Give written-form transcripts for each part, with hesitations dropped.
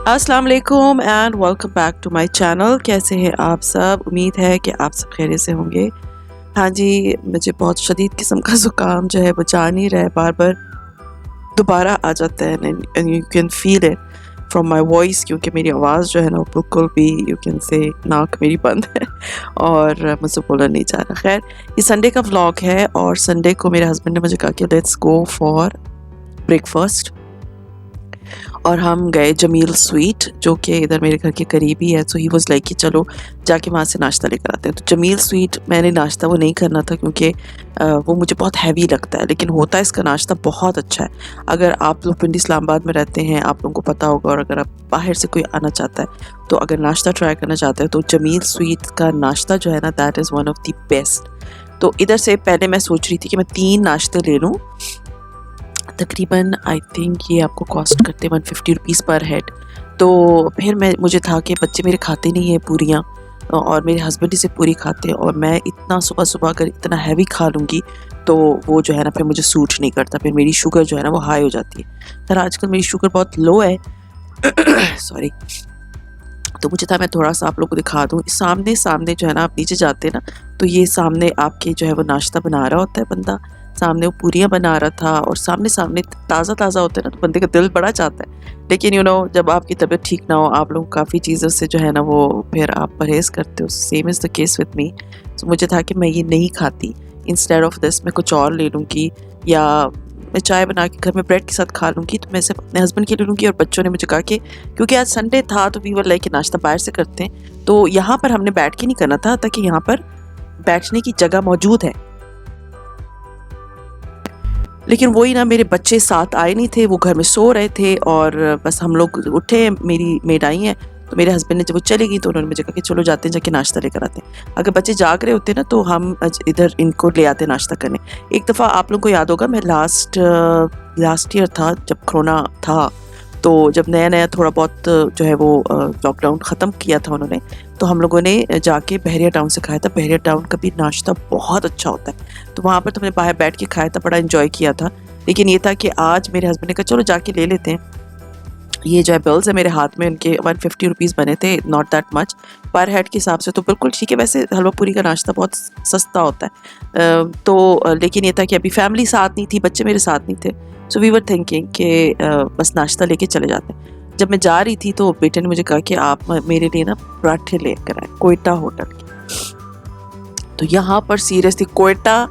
अस्सलाम वालेकुम and welcome back to my channel. कैसे हैं आप सब? उम्मीद है कि आप सब खैरियत से होंगे। हाँ जी, मुझे बहुत शदीद किस्म का ज़ुकाम जो है वो जा नहीं रहा है, बार बार दोबारा आ जाता है and you can feel it from my voice, क्योंकि मेरी आवाज़ जो है ना वो बिल्कुल भी यू कैन से नाक मेरी बंद है और मुझसे बोला नहीं जा रहा। खैर, ये संडे का व्लॉग है और संडे को मेरे हस्बैंड ने मुझे कहा कि लेट्स गो फॉर ब्रेकफास्ट और हम गए जमील स्वीट, जो कि इधर मेरे घर के करीब ही है। सो ही वाज लाइक कि चलो जाके वहाँ से नाश्ता लेकर आते हैं। तो जमील स्वीट मैंने नाश्ता वो नहीं करना था क्योंकि वो मुझे बहुत हैवी लगता है, लेकिन होता है इसका नाश्ता बहुत अच्छा है। अगर आप लोग पिंडी इस्लामाबाद में रहते हैं आप लोगों को पता होगा, और अगर आप बाहर से कोई आना चाहता है तो अगर नाश्ता ट्राई करना चाहते हैं तो जमील स्वीट का नाश्ता जो है ना that is one of the best. तो इधर से पहले मैं सोच रही थी कि मैं 3 नाश्ते ले लूँ। तकरीबन आई थिंक ये आपको कॉस्ट करते 150 रुपीज़ पर हेड। तो फिर मुझे था कि बच्चे मेरे खाते नहीं है पूरियाँ और मेरे हस्बैंड इसे पूरी खाते हैं, और मैं इतना सुबह सुबह अगर इतना हैवी खा लूँगी तो वो जो है ना फिर मुझे सूट नहीं करता, फिर मेरी शुगर जो है ना वो हाई हो जाती है। पर आजकल मेरी शुगर बहुत लो है सॉरी। तो मुझे था मैं थोड़ा सा आप लोग को दिखा दूँ। सामने सामने जो है ना आप नीचे जाते हैं ना तो ये सामने आपके जो है वो नाश्ता बना रहा होता है बंदा, सामने वो पूरियाँ बना रहा था, और सामने सामने ताज़ा ताज़ा होता है ना तो बंदे का दिल बड़ा चाहता है। लेकिन जब आपकी तबीयत ठीक ना हो आप लोग काफ़ी चीज़ों से जो है ना वो फिर आप परहेज़ करते हो। Same is the case with me. तो मुझे था कि मैं ये नहीं खाती, इंस्टेड ऑफ दिस मैं कुछ और ले लूँगी, या मैं चाय बना के घर में ब्रेड के साथ खा लूँगी। तो मैं सिर्फ अपने हस्बैंड के लिए लूँगी, और बच्चों ने मुझे कहा कि क्योंकि आज संडे था तो वी वर लाइक नाश्ता बाहर से करते हैं, तो यहाँ पर हमने बैठ के नहीं करना था ताकि यहाँ पर बैठने की जगह मौजूद है। लेकिन वही ना, मेरे बच्चे साथ आए नहीं थे, वो घर में सो रहे थे और बस हम लोग उठे, मेरी मेड आई हैं तो मेरे हस्बैंड ने जब वो चली गई तो उन्होंने मुझे कहा कि चलो जाते हैं, जाके नाश्ता लेकर आते हैं। अगर बच्चे जाग रहे होते ना तो हम इधर इनको ले आते नाश्ता करने। एक दफ़ा आप लोगों को याद होगा, मैं लास्ट ईयर था जब कोरोना था, तो जब नया नया थोड़ा बहुत जो है वो लॉकडाउन ख़त्म किया था उन्होंने, तो हम लोगों ने जाके बहरिया टाउन से खाया था। बहरिया टाउन का भी नाश्ता बहुत अच्छा होता है, तो वहाँ पर तो हमने बाहर बैठ के खाया था, बड़ा इन्जॉय किया था। लेकिन ये था कि आज मेरे हस्बैंड ने कहा चलो जाके ले लेते हैं। ये जो है बिल्स है मेरे हाथ में, उनके 150 रुपीज़ बने थे, नॉट दैट मच पर हेड के हिसाब से तो बिल्कुल ठीक है। वैसे हलवा पूरी का नाश्ता बहुत सस्ता होता है। लेकिन ये था कि अभी फैमिली साथ नहीं थी, बच्चे मेरे साथ नहीं थे, सो वी वर थिंकिंग कि बस नाश्ता लेके चले जाते हैं। जब मैं जा रही थी तो बेटे ने मुझे कहा कि आप मेरे लिए ना पराठे लेकर आए कोयटा होटल के। तो यहाँ पर सीरियसली कोयटा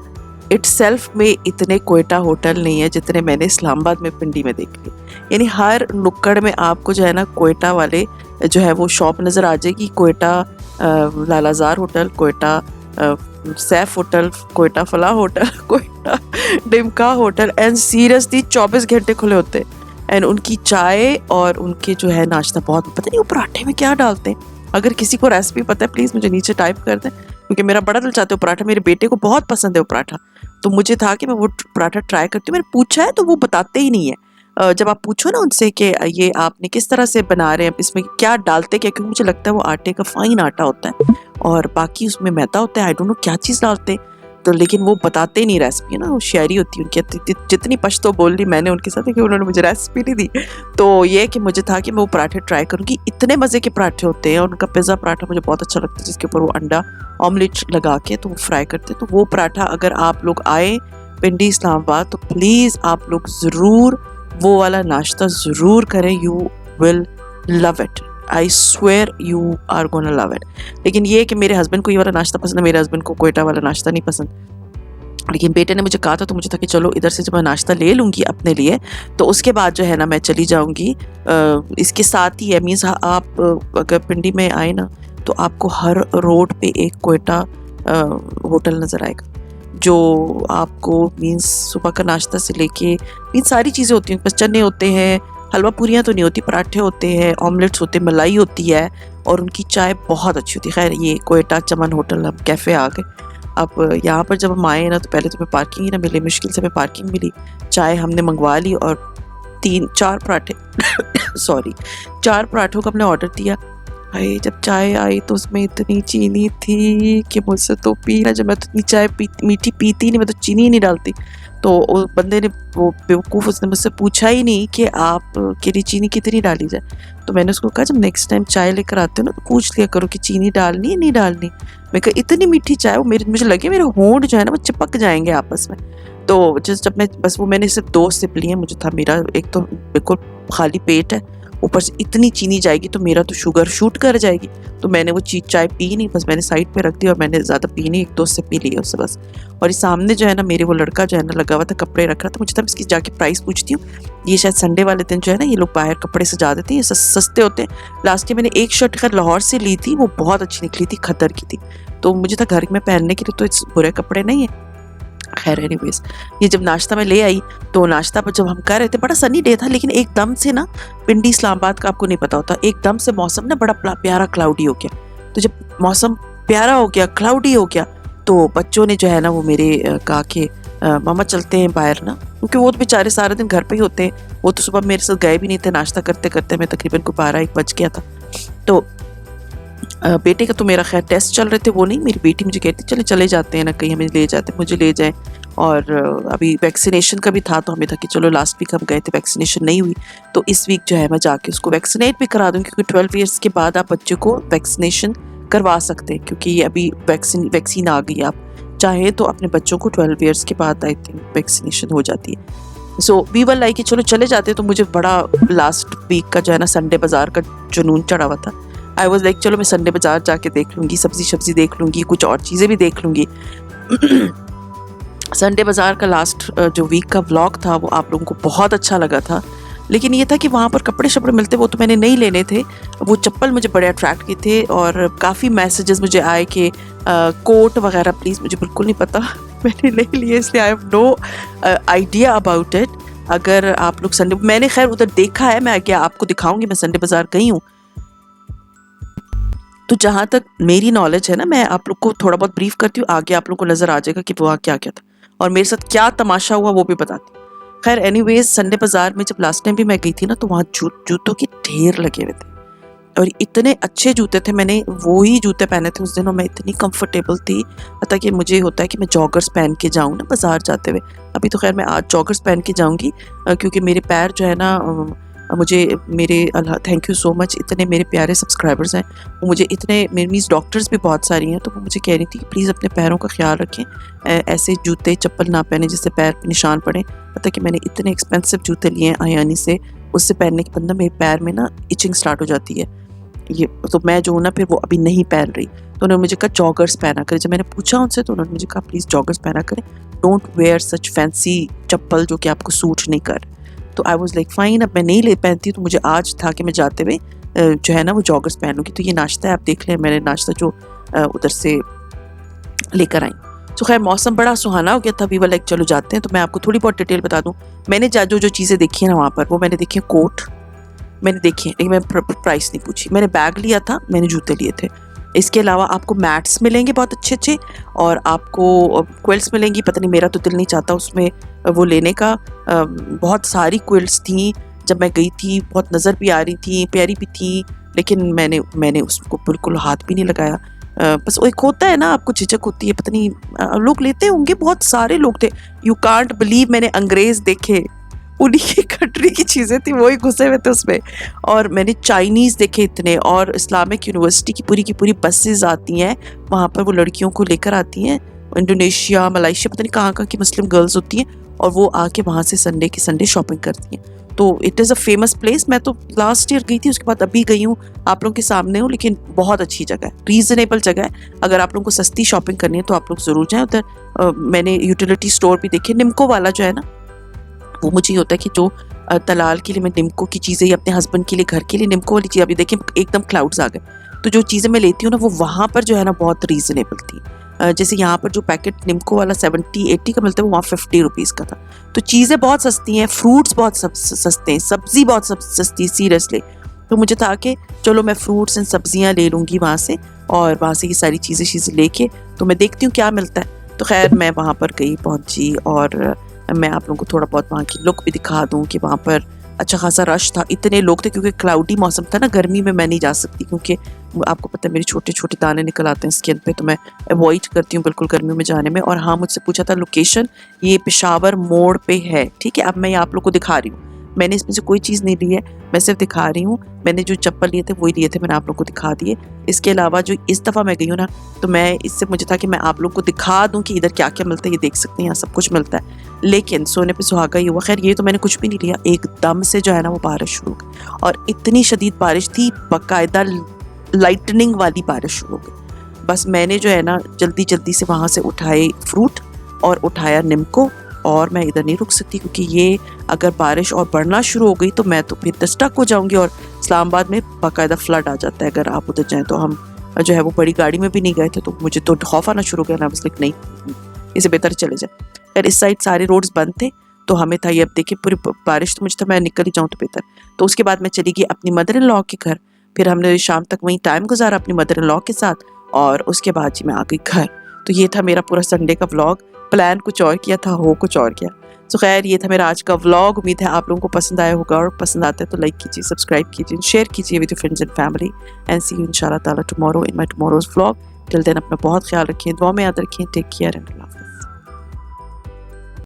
इटसेल्फ में इतने कोयटा होटल नहीं है जितने मैंने इस्लामाबाद में पिंडी में देखे। यानी हर नुक्कड़ में आपको जो है ना कोयटा वाले जो है वो शॉप नज़र आ जाएगी। Quetta Lalazar hotel, Quetta Saif hotel, Quetta Falah hotel, Quetta डिमका होटल, एंड सीरियसली 24 घंटे खुले होते हैं। एंड उनकी चाय और उनके जो है नाश्ता बहुत, पता नहीं वो पराठे में क्या डालते हैं। अगर किसी को रेसिपी पता है प्लीज़ मुझे नीचे टाइप कर दें, क्योंकि मेरा बड़ा दिल चाहता है वो पराठा, मेरे बेटे को बहुत पसंद है वो पराठा। तो मुझे था कि मैं वो पराठा ट्राई करती हूँ। मैंने पूछा है तो वो बताते ही नहीं है। जब आप पूछो ना उनसे कि ये आपने किस तरह से बना रहे हैं, इसमें क्या डालते क्या, क्योंकि मुझे लगता है वो आटे का फाइन आटा होता है और बाकी उसमें मैदा होता है, आई डोंट नो क्या चीज़ डालते हैं। तो लेकिन वो बताते ही नहीं रेसिपी, है ना, वो शेयरी होती है उनकी। जितनी पश्तो बोल ली मैंने उनके साथ, लेकिन उन्होंने मुझे रेसिपी नहीं दी। तो ये कि मुझे था कि मैं वो पराठे ट्राई करूँगी। इतने मज़े के पराठे होते हैं, और उनका पिज़्ज़ा पराठा मुझे बहुत अच्छा लगता है जिसके ऊपर वो अंडा ऑमलेट लगा के तो वो फ्राई करते हैं। तो वो पराठा अगर आप लोग आए पिंडी इस्लामाबाद तो प्लीज़ आप लोग ज़रूर वो वाला नाश्ता ज़रूर करें। You will love it, I swear you are gonna love it. लेकिन ये कि मेरे हस्बैंड को ये वाला नाश्ता पसंद है, मेरे हस्बैंड को कोयटा वाला नाश्ता नहीं पसंद। लेकिन बेटे ने मुझे कहा था तो मुझे था कि चलो इधर से जब मैं नाश्ता ले लूँगी अपने लिए तो उसके बाद जो है ना मैं चली जाऊँगी। इसके साथ ही है मीन्स आप अगर पिंडी में आए ना तो आपको हर रोड पे एक कोयटा होटल नज़र आएगा, जो आपको मीन्स सुबह का नाश्ता से लेके मीन्स सारी चीज़ें होती हैं। बस चने होते हैं, हलवा पूरियाँ तो नहीं होती, पराठे होते हैं, ऑमलेट्स होते हैं, मलाई होती है, और उनकी चाय बहुत अच्छी होती है। खैर ये कोयटा चमन होटल हम कैफ़े आ गए। अब यहाँ पर जब हम आए ना तो पहले तो हमें पार्किंग ही ना मिली, मुश्किल से हमें पार्किंग मिली। चाय हमने मंगवा ली और 4 पराठे सॉरी 4 पराठों का हमने ऑर्डर दिया। भाई जब चाय आई तो उसमें इतनी चीनी थी कि मुझसे तो पी ना, जब मैं तो इतनी चाय मीठी पीती नहीं, मैं तो चीनी ही नहीं डालती। तो उस बंदे ने, वो बेवकूफ़, उसने मुझसे पूछा ही नहीं कि आप के लिए चीनी कितनी डाली जाए। तो मैंने उसको कहा जब नेक्स्ट टाइम चाय लेकर आते हो ना तो पूछ लिया करो कि चीनी डालनी है नहीं डालनी। मैं कहा इतनी मीठी चाय, वो मेरे, मुझे लगे मेरे होंठ जो है ना वो चिपक जाएंगे आपस में। तो जब मैं बस, वो मैंने सिर्फ 2 सिप लिए, मुझे था मेरा एक तो बिल्कुल खाली पेट है, ऊपर से इतनी चीनी जाएगी तो मेरा तो शुगर शूट कर जाएगी। तो मैंने वो चीज चाय पी नहीं, बस मैंने साइड पे रख दी और मैंने ज़्यादा पी नहीं, 1-2 सिप पी लिए उससे बस। और ये सामने जो है ना मेरे वो लड़का जो है ना लगा हुआ था, कपड़े रख रहा था, मुझे तब इसकी जाके प्राइस पूछती हूँ। ये शायद संडे वाले दिन जो है ना ये लोग बाहर कपड़े सजा देते हैं, ये सस्ते होते हैं। लास्ट ईयर मैंने एक शर्ट खैर लाहौर से ली थी, वो बहुत अच्छी निकली थी, खद्दर की थी। तो मुझे था घर में पहनने के लिए तो इस बुरे कपड़े नहीं है। खैर एनीवेज, ये जब नाश्ता मैं ले आई तो नाश्ता पर जब हम कर रहे थे, बड़ा सनी डे था, लेकिन एकदम से ना, पिंडी इस्लामाबाद का आपको नहीं पता होता, एकदम से मौसम ना बड़ा प्यारा क्लाउडी हो गया। तो जब मौसम प्यारा हो गया, क्लाउडी हो गया, तो बच्चों ने जो है ना वो मेरे कहा कि मामा चलते हैं बाहर ना, क्योंकि वो तो बेचारे सारा दिन घर पे ही होते हैं। वो तो सुबह मेरे साथ गए भी नहीं थे, नाश्ता करते करते मैं तकरीबन को 12-1 बज गया था। तो बेटे का तो मेरा खैर टेस्ट चल रहे थे, वो नहीं, मेरी बेटी मुझे कहती चले चले जाते हैं ना कहीं, हमें ले जाते, मुझे ले जाएं। और अभी वैक्सीनेशन का भी था तो हमें था कि चलो लास्ट वीक हम गए थे, वैक्सीनेशन नहीं हुई, तो इस वीक जो है मैं जाके उसको वैक्सीनेट भी करा दूँ, क्योंकि 12 ईयर्स के बाद आप बच्चे को वैक्सीनेशन करवा सकते हैं, क्योंकि ये अभी वैक्सीन आ गई, आप चाहें तो अपने बच्चों को 12 ईयर्स के बाद आई थिंक वैक्सीनेशन हो जाती है। सो वी वर लाइक कि चलो चले जाते, तो मुझे बड़ा लास्ट वीक का जो है ना संडे बाज़ार का जुनून चढ़ा हुआ था। आई वॉज लाइक चलो मैं संडे बाज़ार जाके देख लूँगी, सब्जी देख लूँगी, कुछ और चीज़ें भी देख लूँगी। संडे बाज़ार का लास्ट जो वीक का व्लॉग था वो आप लोगों को बहुत अच्छा लगा था, लेकिन ये था कि वहाँ पर कपड़े शपड़े मिलते, वो तो मैंने नहीं लेने थे। वो चप्पल मुझे बड़े अट्रैक्ट किए थे, और काफ़ी मैसेजेस मुझे आए कि कोट वगैरह प्लीज़, मुझे बिल्कुल नहीं पता मैंने नहीं लिए, इसलिए I have no idea about it. अगर आप लोग संडे, मैंने खैर उधर देखा है, मैं आगे आपको दिखाऊंगी, मैं संडे बाज़ार गई हूँ। तो जहाँ तक मेरी नॉलेज है ना, मैं आप लोग को थोड़ा बहुत ब्रीफ करती हूँ, आगे आप लोग को नज़र आ जाएगा कि वहाँ क्या क्या था और मेरे साथ क्या तमाशा हुआ वो भी बताती हूँ। खैर एनीवेज, संडे बाज़ार में जब लास्ट टाइम भी मैं गई थी ना, तो वहाँ जूतों के ढेर लगे हुए थे, और इतने अच्छे जूते थे, मैंने वो ही जूते पहने थे उस दिन, और मैं इतनी कंफर्टेबल थी, हत्ता कि मुझे होता है कि मैं जॉगर्स पहन के जाऊँ ना बाज़ार जाते हुए। अभी तो खैर मैं आज जॉगर्स पहन के जाऊँगी, क्योंकि मेरे पैर जो है ना, मुझे मेरे अल्लाह, थैंक यू सो मच, इतने मेरे प्यारे सब्सक्राइबर्स हैं, वो मुझे इतने, मेरे मीन्स डॉक्टर्स भी बहुत सारी हैं, तो वो मुझे कह रही थी कि प्लीज़ अपने पैरों का ख्याल रखें, ऐसे जूते चप्पल ना पहने जिससे पैर पे निशान पड़े। पता कि मैंने इतने एक्सपेंसिव जूते लिए हैं आयानी से, उससे पहनने के बाद ना मेरे पैर में ना इचिंग स्टार्ट हो जाती है, ये तो मैं जो हूँ ना फिर वो अभी नहीं पहन रही। तो उन्होंने मुझे कहा जॉगर्स पहना करें, जब मैंने पूछा उनसे तो उन्होंने मुझे कहा प्लीज़ जॉगर्स पहना करें, डोंट वेयर सच फैंसी चप्पल जो कि आपको सूट नहीं कर। तो आई वॉज लाइक फ़ाइन, अब मैं नहीं ले पहनती, तो मुझे आज था कि मैं जाते हुए जो है ना वो जॉगर्स पहनूंगी। तो ये नाश्ता है, आप देख लें, मैंने नाश्ता जो उधर से लेकर आई। तो खैर मौसम बड़ा सुहाना हो गया था, वी वर लाइक चलो जाते हैं। तो मैं आपको थोड़ी बहुत डिटेल बता दूं, मैंने जो चीज़ें देखी हैं ना वहाँ पर, वो मैंने देखी कोट मैंने देखी है, लेकिन मैं प्राइस नहीं पूछी। मैंने बैग लिया था, मैंने जूते लिए थे। इसके अलावा आपको मैट्स मिलेंगे बहुत अच्छे अच्छे, और आपको क्विल्ट्स मिलेंगी। पता नहीं, मेरा तो दिल नहीं चाहता उसमें वो लेने का। बहुत सारी क्विल्ट्स थी, जब मैं गई थी बहुत नज़र भी आ रही थी, प्यारी भी थी, लेकिन मैंने उसको बिल्कुल हाथ भी नहीं लगाया। बस वो एक होता है ना, आपको झिझक होती है, पता नहीं लोग लेते होंगे, बहुत सारे लोग थे। यू कांट बिलीव, मैंने अंग्रेज़ देखे, उन्हीं की कंट्री की चीज़ें थी, वही घुसे हुए थे उसमें। और मैंने चाइनीज़ देखे इतने, और इस्लामिक यूनिवर्सिटी की पूरी बसेस आती हैं वहाँ पर, वो लड़कियों को लेकर आती हैं, इंडोनेशिया, मलेशिया, पता नहीं कहाँ कहाँ की मुस्लिम गर्ल्स होती हैं, और वो आके वहाँ से संडे के संडे शॉपिंग करती हैं। तो it is a famous place. मैं तो लास्ट ईयर गई थी, उसके बाद अभी गई हूँ, आप लोगों के सामने हूँ, लेकिन बहुत अच्छी जगह है, रीज़नेबल जगह है। अगर आप लोगों को सस्ती शॉपिंग करनी है तो आप लोग ज़रूर जाएँ उधर। मैंने यूटिलिटी स्टोर भी देखे, निम्को वाला जो है ना, वो मुझे ये होता है कि जो तलाल के लिए मैं निम्को की चीज़ें, या अपने हस्बैंड के लिए, घर के लिए निम्को वाली चीज़, अभी देखिए एकदम क्लाउड्स आ गए, तो जो चीज़ें मैं लेती हूँ ना वो वहाँ पर जो है ना बहुत रीज़नेबल थी। जैसे यहाँ पर जो पैकेट निम्को वाला 70-80 का मिलता है, वो वहाँ 50 रुपीज़ का था। तो चीज़ें बहुत सस्ती हैं, फ्रूट्स बहुत सस्ते हैं, सब्ज़ी बहुत सस्ती, सीरियसली। तो मुझे था कि चलो मैं फ्रूट्स एंड सब्जियाँ ले लूँगी वहाँ से, और वहाँ से ये सारी चीज़ें लेके तो मैं देखती हूँ क्या मिलता है। तो खैर मैं वहाँ पर गई, पहुँची, और मैं आप लोगों को थोड़ा बहुत वहाँ की लुक भी दिखा दूँ कि वहाँ पर अच्छा खासा रश था, इतने लोग थे क्योंकि क्लाउडी मौसम था ना, गर्मी में मैं नहीं जा सकती क्योंकि आपको पता है मेरे छोटे-छोटे दाने निकल आते हैं स्किन पे, तो मैं अवॉइड करती हूँ बिल्कुल गर्मियों में जाने में। और हाँ, मुझसे पूछा था लोकेशन, ये पेशावर मोड़ पे है, ठीक है? अब मैं ये आप लोग को दिखा रही हूँ। मैंने इसमें से कोई चीज़ नहीं ली है, मैं सिर्फ दिखा रही हूँ। मैंने जो चप्पल लिए थे वही लिए थे, मैंने आप लोग को दिखा दिए। इसके अलावा जो इस दफ़ा मैं गई हूँ ना, तो मैं इससे मुझे था कि मैं आप लोग को दिखा दूँ कि इधर क्या-क्या मिलता है, ये देख सकते हैं, यहाँ सब कुछ मिलता है। लेकिन सोने पे सुहागा ही हुआ। ख़ैर ये तो मैंने कुछ भी नहीं लिया, एकदम से जो है ना वो बारिश शुरू हो गई और इतनी शदीद बारिश थी, बाकायदा लाइटनिंग वाली बारिश शुरू हो गई। बस मैंने जो है ना जल्दी-जल्दी से वहाँ से उठाए फ्रूट और उठाया निम्को, और मैं इधर नहीं रुक सकती क्योंकि ये अगर बारिश और बढ़ना शुरू हो गई तो मैं तो फिर स्टक हो जाऊँगी और इस्लामाबाद में बाकायदा फ्लड आ जाता है अगर आप उधर जाएँ तो। हम जो है वो बड़ी गाड़ी में भी नहीं गए थे, तो मुझे तो खौफ आना शुरू हो गया ना, बस लाइक नहीं, इससे बेहतर चले जाए। खैर इस साइड सारे रोड्स बंद थे, तो हमें था ये, अब देखिए पूरी बारिश, तो मुझे था मैं निकल ही जाऊँ तो बेहतर। तो उसके बाद मैं चली गई अपनी मदर इन लॉ के घर, फिर हमने शाम तक वहीं टाइम गुजारा अपनी मदर इन लॉ के साथ, और उसके बाद जी मैं आ गई घर। तो ये था मेरा पूरा संडे का व्लॉग। प्लान कुछ और किया था, हो कुछ और किया। सो खैर ये था मेरा आज का व्लॉग। उम्मीद है आप लोगों को पसंद आया होगा, और पसंद आता है तो लाइक कीजिए, सब्सक्राइब कीजिए, शेयर कीजिए with your friends and family, and see you इंशाल्लाह ताला tomorrow in my tomorrow's vlog. Till then अपना बहुत ख्याल रखें, दुआ में याद रखें, टेक केयर एंड अल्लाह हाफ़िज़।